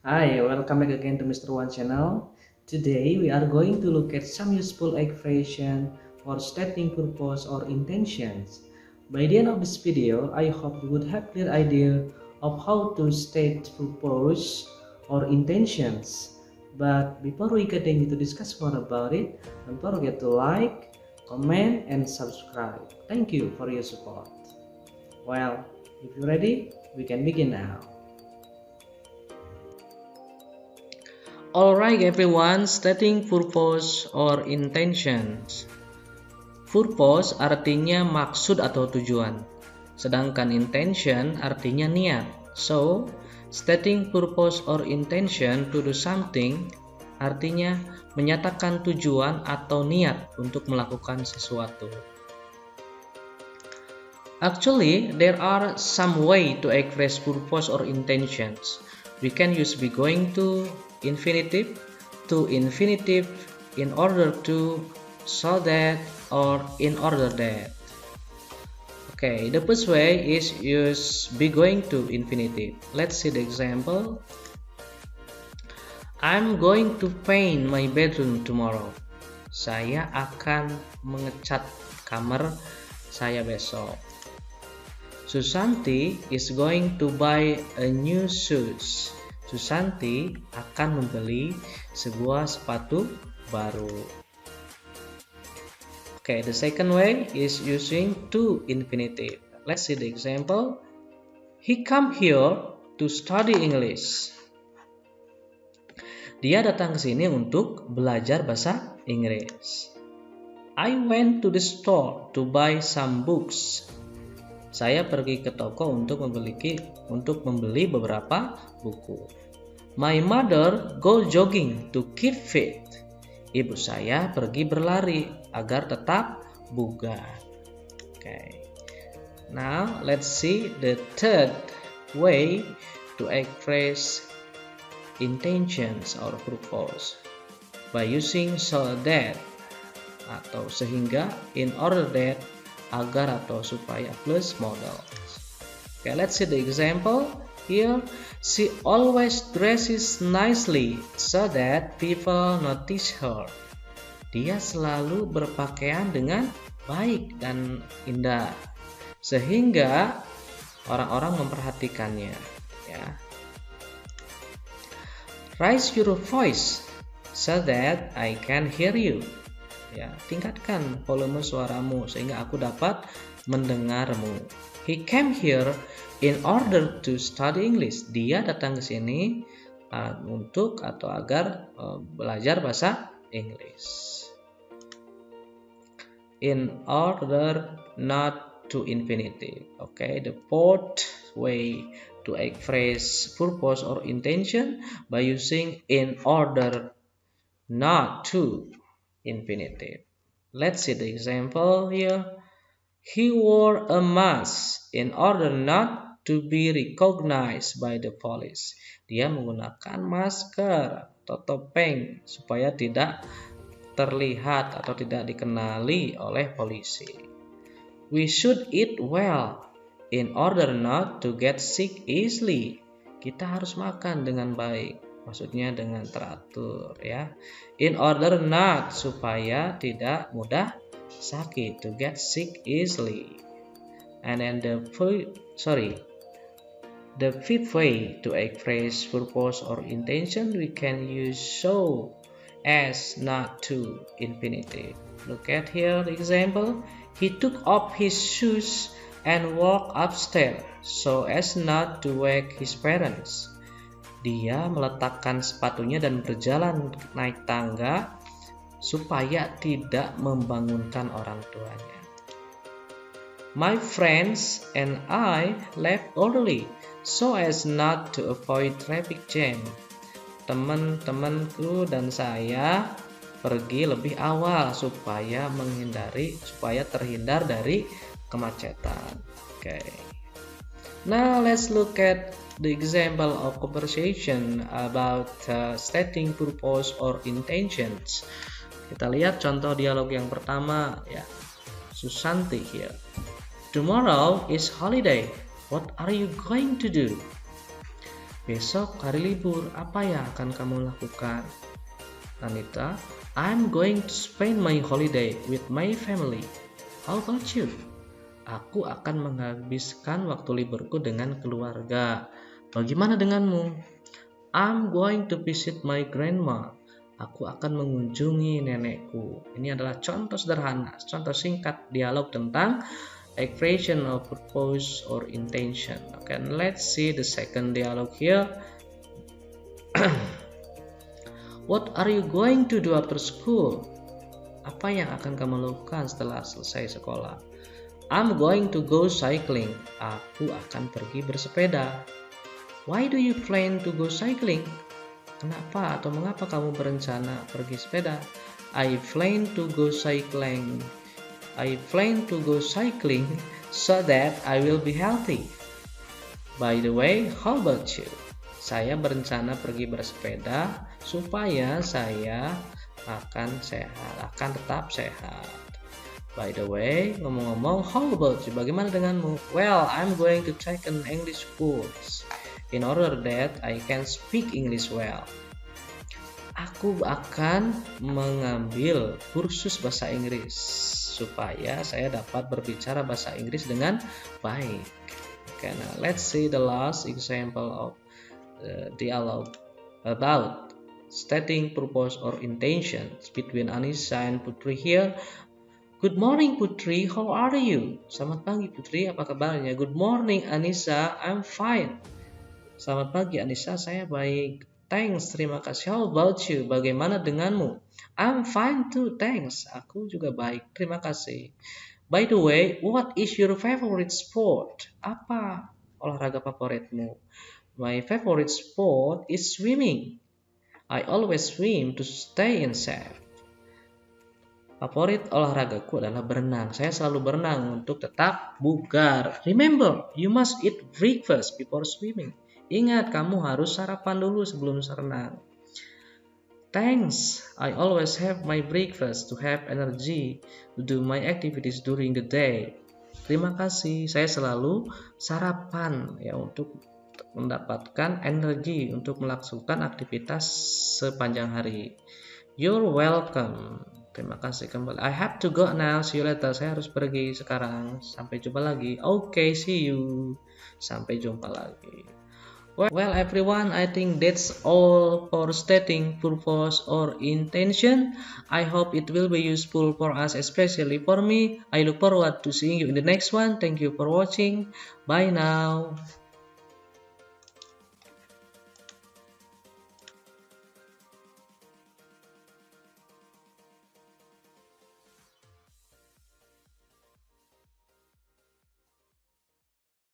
Hi, welcome back again to Mr. One channel. Today we are going to look at some useful expression for stating purpose or intentions. By the end of this video, I hope you would have clear idea of how to state purpose or intentions. But before we getting to discuss more about it, don't forget to like, comment, and subscribe. Thank you for your support. Well, if you're ready, we can begin now. Alright everyone, stating purpose or intentions. Purpose artinya maksud atau tujuan, sedangkan intention artinya niat. So, stating purpose or intention to do something artinya menyatakan tujuan atau niat untuk melakukan sesuatu. Actually, there are some way to express purpose or intentions. We can use be going to infinitive, in order to, so that, or in order that. Okay, the first way is use be going to infinitive. Let's see the example. I'm going to paint my bedroom tomorrow. Saya akan mengecat kamar saya besok. Susanti is going to buy a new shoes. Susanti akan membeli sebuah sepatu baru. Okay, the second way is using to infinitive. Let's see the example. He come here to study English. Dia datang ke sini untuk belajar bahasa Inggris. I went to the store to buy some books. Saya pergi ke toko untuk membeli beberapa buku. My mother go jogging to keep fit. Ibu saya pergi berlari agar tetap bugar. Okay. Now let's see the third way to express intentions or purpose by using so that atau sehingga, in order that, agar atau supaya plus modal. Okay, let's see the example here. She always dresses nicely so that people notice her. Dia selalu berpakaian dengan baik dan indah sehingga orang-orang memperhatikannya, ya. Raise your voice so that I can hear you. Ya, tingkatkan volume suaramu sehingga aku dapat mendengarmu. He came here in order to study English. Dia datang ke sini untuk atau agar belajar bahasa Inggris. In order, not to infinitive. Okay, the fourth way to express purpose or intention by using in order, not to infinitive. Let's see the example here. He wore a mask in order not to be recognized by the police. Dia menggunakan masker atau topeng supaya tidak terlihat atau tidak dikenali oleh polisi. We should eat well in order not to get sick easily. Kita harus makan dengan baik. Maksudnya dengan teratur, ya. In order not, supaya tidak mudah sakit, to get sick easily. And then the fifth way to express purpose or intention, we can use so as, not to infinitive. Look at here the example. He took off his shoes and walked upstairs so as not to wake his parents. Dia meletakkan sepatunya dan berjalan naik tangga supaya tidak membangunkan orang tuanya. My friends and I left early so as not to avoid traffic jam. Teman-temanku dan saya pergi lebih awal supaya terhindar dari kemacetan. Okay. Now let's look at the example of conversation about stating purpose or intentions. Kita lihat contoh dialog yang pertama, ya. Susanti here. Tomorrow is holiday. What are you going to do? Besok hari libur, apa yang akan kamu lakukan? Anita, I'm going to spend my holiday with my family. How about you? Aku akan menghabiskan waktu liburku dengan keluarga. Bagaimana denganmu? I'm going to visit my grandma. Aku akan mengunjungi nenekku. Ini adalah contoh sederhana, contoh singkat dialog tentang expression of purpose or intention. Okay, let's see the second dialogue here. What are you going to do after school? Apa yang akan kamu lakukan setelah selesai sekolah? I'm going to go cycling. Aku akan pergi bersepeda. Why do you plan to go cycling? Kenapa atau mengapa kamu berencana pergi sepeda? I plan to go cycling so that I will be healthy. By the way, how about you? Saya berencana pergi bersepeda supaya saya akan tetap sehat. By the way, ngomong-ngomong, how about you? Bagaimana denganmu? Well, I'm going to take an English course in order that I can speak English well. Aku akan mengambil kursus bahasa Inggris supaya saya dapat berbicara bahasa Inggris dengan baik. Okay, now let's see the last example of dialogue about stating purpose or intentions between Anissa and Putri here. Good morning Putri, how are you? Selamat pagi Putri, apa kabarnya? Good morning Anissa, I'm fine. Selamat pagi Anissa, saya baik. Thanks, terima kasih. How about you? Bagaimana denganmu? I'm fine too, thanks. Aku juga baik, terima kasih. By the way, what is your favorite sport? Apa olahraga favoritmu? My favorite sport is swimming. I always swim to stay in shape. Favorit olahragaku adalah berenang. Saya selalu berenang untuk tetap bugar. Remember, you must eat breakfast before swimming. Ingat, kamu harus sarapan dulu sebelum berenang. Thanks, I always have my breakfast to have energy to do my activities during the day. Terima kasih, saya selalu sarapan ya untuk mendapatkan energi untuk melakukan aktivitas sepanjang hari. You're welcome. Terima kasih kembali. I have to go now. See you later. Saya harus pergi sekarang. Sampai jumpa lagi. Okay, see you. Sampai jumpa lagi. Well everyone, I think that's all for stating purpose or intention. I hope it will be useful for us, especially for me. I look forward to seeing you in the next one. Thank you for watching. Bye now.